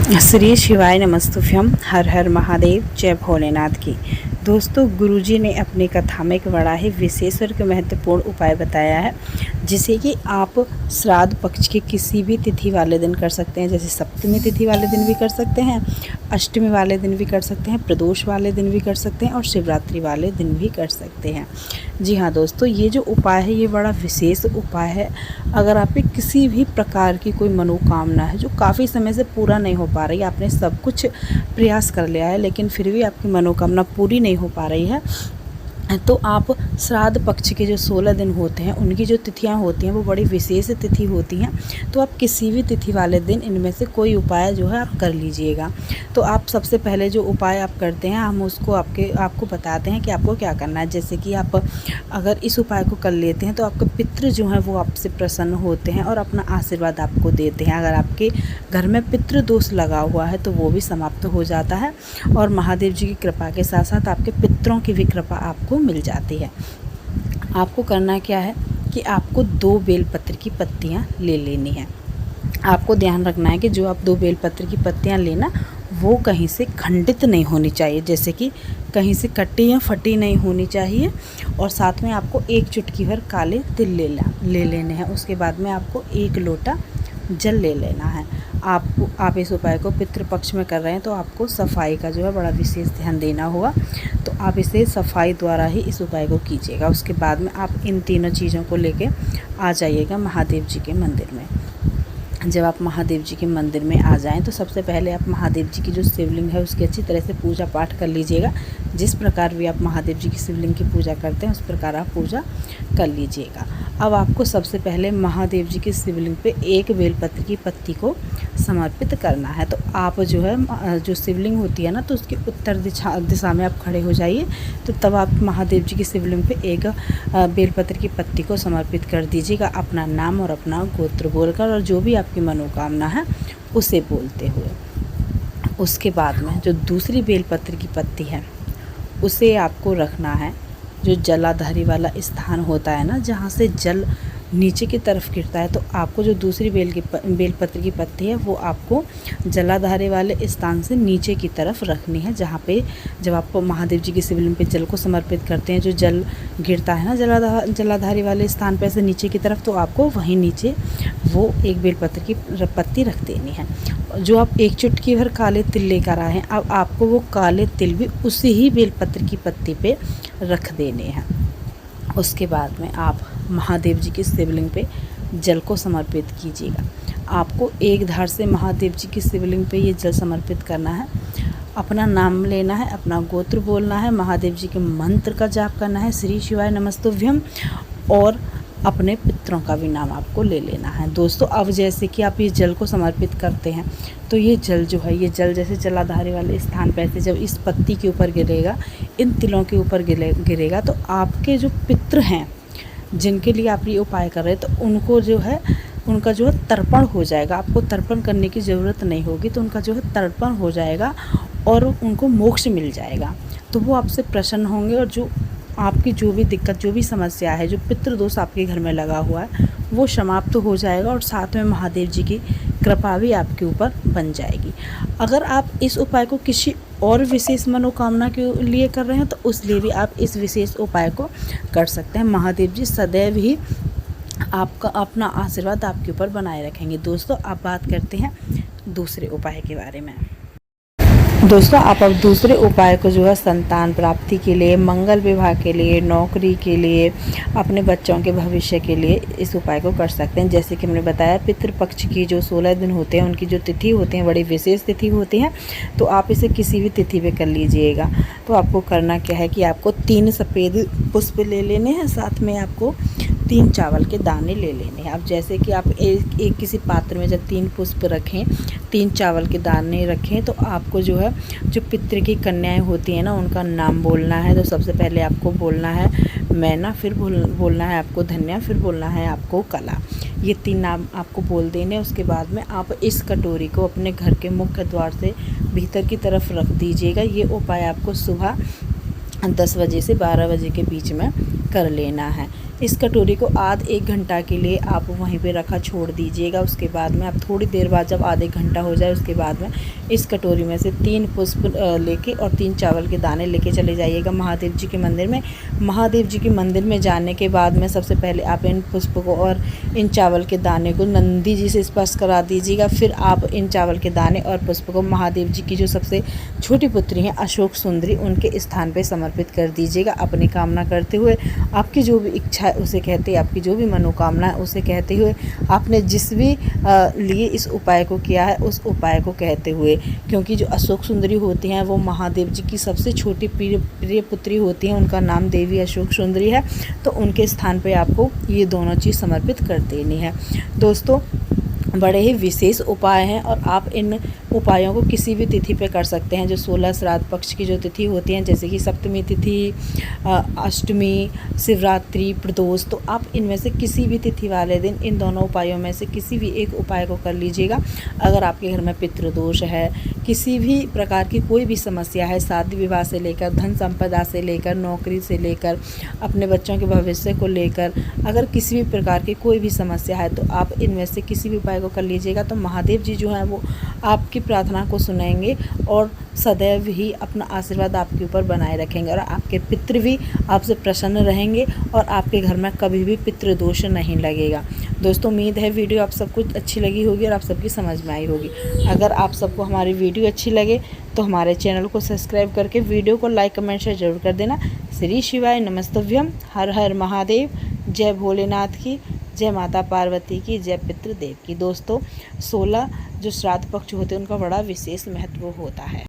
श्री शिवाय नमस्तुभ्यम। हर हर महादेव। जय भोलेनाथ की। दोस्तों, गुरुजी ने अपनी कथा में एक बड़ा ही विशेष और महत्वपूर्ण उपाय बताया है, जिसे कि आप श्राद्ध पक्ष के किसी भी तिथि वाले दिन कर सकते हैं। जैसे सप्तमी तिथि वाले दिन भी कर सकते हैं, अष्टमी वाले दिन भी कर सकते हैं, प्रदोष वाले दिन भी कर सकते हैं और शिवरात्रि वाले दिन भी कर सकते हैं। जी हाँ दोस्तों, ये जो उपाय है ये बड़ा विशेष उपाय है। अगर आप पे किसी भी प्रकार की कोई मनोकामना है जो काफ़ी समय से पूरा नहीं हो पा रही है, आपने सब कुछ प्रयास कर लिया है लेकिन फिर भी आपकी मनोकामना पूरी नहीं हो पा रही है, तो आप श्राद्ध पक्ष के जो 16 दिन होते हैं उनकी जो तिथियां होती हैं वो बड़ी विशेष तिथि होती हैं। तो आप किसी भी तिथि वाले दिन इनमें से कोई उपाय जो है आप कर लीजिएगा। तो आप सबसे पहले जो उपाय आप करते हैं हम उसको आपको बताते हैं कि आपको क्या करना है। जैसे कि आप अगर इस उपाय को कर लेते हैं तो आपके पितृ जो हैं वो आपसे प्रसन्न होते हैं और अपना आशीर्वाद आपको देते हैं। अगर आपके घर में पितृ दोष लगा हुआ है तो वो भी समाप्त हो जाता है और महादेव जी की कृपा के साथ साथ आपके पितरों की भी कृपा आपको मिल जाती है। आपको करना क्या है कि आपको 2 बेलपत्र की पत्तियां ले लेनी है। आपको ध्यान रखना है कि जो आप 2 बेलपत्र की पत्तियां लेना वो कहीं से खंडित नहीं होनी चाहिए, जैसे कि कहीं से कटी या फटी नहीं होनी चाहिए। और साथ में आपको 1 चुटकी भर काले तिल ले लेने हैं। उसके बाद में आपको 1 लोटा जल ले लेना है। आप इस उपाय को पितृपक्ष में कर रहे हैं तो आपको सफाई का जो है बड़ा विशेष ध्यान देना होगा। तो आप इसे सफाई द्वारा ही इस उपाय को कीजिएगा। उसके बाद में आप इन तीनों चीज़ों को लेके आ जाइएगा महादेव जी के मंदिर में। जब आप महादेव जी के मंदिर में आ जाएं तो सबसे पहले आप महादेव जी की जो शिवलिंग है उसकी अच्छी तरह से पूजा पाठ कर लीजिएगा। जिस प्रकार भी आप महादेव जी की शिवलिंग की पूजा करते हैं उस प्रकार आप पूजा कर लीजिएगा। अब आपको सबसे पहले महादेव जी की शिवलिंग पे 1 बेलपत्र की पत्ती को समर्पित करना है। तो आप जो है जो शिवलिंग होती है ना तो उसकी उत्तर दिशा में आप खड़े हो जाइए। तो तब आप महादेव जी की शिवलिंग पे 1 बेलपत्र की पत्ती को समर्पित कर दीजिएगा, अपना नाम और अपना गोत्र बोलकर और जो भी आपकी मनोकामना है उसे बोलते हुए। उसके बाद में जो दूसरी बेलपत्र की पत्ती है उसे आपको रखना है जो जलाधारी वाला स्थान होता है ना, जहाँ से जल नीचे की तरफ गिरता है। तो आपको जो दूसरी बेलपत्र की पत्ती है वो आपको जलाधारी वाले स्थान से नीचे की तरफ रखनी है, जहाँ पे जब आप महादेव जी की शिवलिंग पे जल को समर्पित करते हैं जो जल गिरता है ना जलाधारी वाले स्थान पे से नीचे की तरफ, तो आपको वहीं नीचे वो 1 बेलपत्र की पत्ती रख देनी है। जो आप 1 चुटकी भर काले तिल लेकर आए हैं, अब आपको वो काले तिल भी उसी ही बेलपत्र की पत्ती पे रख देने हैं। उसके बाद में आप महादेव जी की शिवलिंग पे जल को समर्पित कीजिएगा। आपको एक धार से महादेव जी की शिवलिंग पे ये जल समर्पित करना है। अपना नाम लेना है, अपना गोत्र बोलना है, महादेव जी के मंत्र का जाप करना है, श्री शिवाय नमस्तुभ्यम, और अपने पितरों का भी नाम आपको ले लेना है। दोस्तों, अब जैसे कि आप ये जल को समर्पित करते हैं तो ये जल जो है ये जल जैसे जलाधारी वाले स्थान पर ऐसे जब इस पत्ती के ऊपर गिरेगा, इन तिलों के ऊपर गिरेगा तो आपके जो पितृ हैं जिनके लिए आप ये उपाय कर रहे हैं तो उनको जो है उनका जो है तर्पण हो जाएगा। आपको तर्पण करने की ज़रूरत नहीं होगी, तो उनका जो है तर्पण हो जाएगा और उनको मोक्ष मिल जाएगा। तो वो आपसे प्रसन्न होंगे और जो आपकी जो भी दिक्कत जो भी समस्या है, जो पितृदोष आपके घर में लगा हुआ है वो समाप्त हो जाएगा और साथ में महादेव जी की कृपा भी आपके ऊपर बन जाएगी। अगर आप इस उपाय को किसी और विशेष मनोकामना के लिए कर रहे हैं तो उस लिए भी आप इस विशेष उपाय को कर सकते हैं। महादेव जी सदैव ही आपका अपना आशीर्वाद आपके ऊपर बनाए रखेंगे। दोस्तों, आप बात करते हैं दूसरे उपाय के बारे में। दोस्तों, आप अब दूसरे उपाय को जो है संतान प्राप्ति के लिए, मंगल विवाह के लिए, नौकरी के लिए, अपने बच्चों के भविष्य के लिए इस उपाय को कर सकते हैं। जैसे कि हमने बताया पितृपक्ष की जो 16 दिन होते हैं उनकी जो तिथि होती हैं बड़ी विशेष तिथि होती हैं, तो आप इसे किसी भी तिथि पे कर लीजिएगा। तो आपको करना क्या है कि आपको 3 सफ़ेद पुष्प ले लेने हैं, साथ में आपको 3 चावल के दाने ले लेने हैं। अब जैसे कि आप एक किसी पात्र में जब 3 पुष्प रखें, 3 चावल के दाने रखें, तो आपको जो है जो पितृ की कन्याएं होती हैं ना उनका नाम बोलना है। तो सबसे पहले आपको बोलना है मैना, फिर बोलना है आपको धन्या, फिर बोलना है आपको कला। ये 3 नाम आपको बोल देने। उसके बाद में आप इस कटोरी को अपने घर के मुख्य द्वार से भीतर की तरफ रख दीजिएगा। ये उपाय आपको सुबह 10 बजे से 12 बजे के बीच में कर लेना है। इस कटोरी को आध 1 घंटा के लिए आप वहीं पे रखा छोड़ दीजिएगा। उसके बाद में आप थोड़ी देर बाद जब आधे घंटा हो जाए उसके बाद में इस कटोरी में से 3 पुष्प लेके और 3 चावल के दाने लेके चले जाइएगा महादेव जी के मंदिर में। महादेव जी के मंदिर में जाने के बाद में सबसे पहले आप इन पुष्प को और इन चावल के दाने को नंदी जी से स्पर्श करा दीजिएगा। फिर आप इन चावल के दाने और पुष्प को महादेव जी की जो सबसे छोटी पुत्री हैं अशोक सुंदरी, उनके स्थान पे समर्पित कर दीजिएगा। अपनी कामना करते हुए, आपकी जो भी इच्छा है उसे कहते, आपकी जो भी मनोकामना है उसे कहते हुए, आपने जिस भी लिए इस उपाय को किया है उस उपाय को कहते हुए, क्योंकि जो अशोक सुंदरी होती हैं वो महादेव जी की सबसे छोटी प्रिय पुत्री होती हैं, उनका नाम देवी अशोक सुंदरी है। तो उनके स्थान पे आपको ये दोनों चीज़ समर्पित कर देनी है। दोस्तों, बड़े ही विशेष उपाय हैं और आप इन उपायों को किसी भी तिथि पे कर सकते हैं। जो 16 श्राद्ध पक्ष की जो तिथि होती हैं, जैसे कि सप्तमी तिथि, अष्टमी, शिवरात्रि, प्रदोष, तो आप इनमें से किसी भी तिथि वाले दिन इन दोनों उपायों में से किसी भी एक उपाय को कर लीजिएगा। अगर आपके घर में पितृदोष है, किसी भी प्रकार की कोई भी समस्या है, शादी विवाह से लेकर धन संपदा से लेकर नौकरी से लेकर अपने बच्चों के भविष्य को लेकर, अगर किसी भी प्रकार की कोई भी समस्या है तो आप इनमें से किसी भी उपाय को कर लीजिएगा। तो महादेव जी जो हैं वो आपकी प्रार्थना को सुनेंगे और सदैव ही अपना आशीर्वाद आपके ऊपर बनाए रखेंगे और आपके पितृ भी आपसे प्रसन्न रहेंगे और आपके घर में कभी भी पितृदोष नहीं लगेगा। दोस्तों, उम्मीद है वीडियो आप सबको अच्छी लगी होगी और आप सबकी समझ में आई होगी। अगर आप सबको हमारी वीडियो अच्छी लगे तो हमारे चैनल को सब्सक्राइब करके वीडियो को लाइक कमेंट शेयर जरूर कर देना। श्री शिवाय नमस्तव्यम। हर हर महादेव। जय भोलेनाथ की, जय माता पार्वती की, जय पितृदेव की। दोस्तों, 16 जो श्राद्ध पक्ष होते हैं उनका बड़ा विशेष महत्व होता है।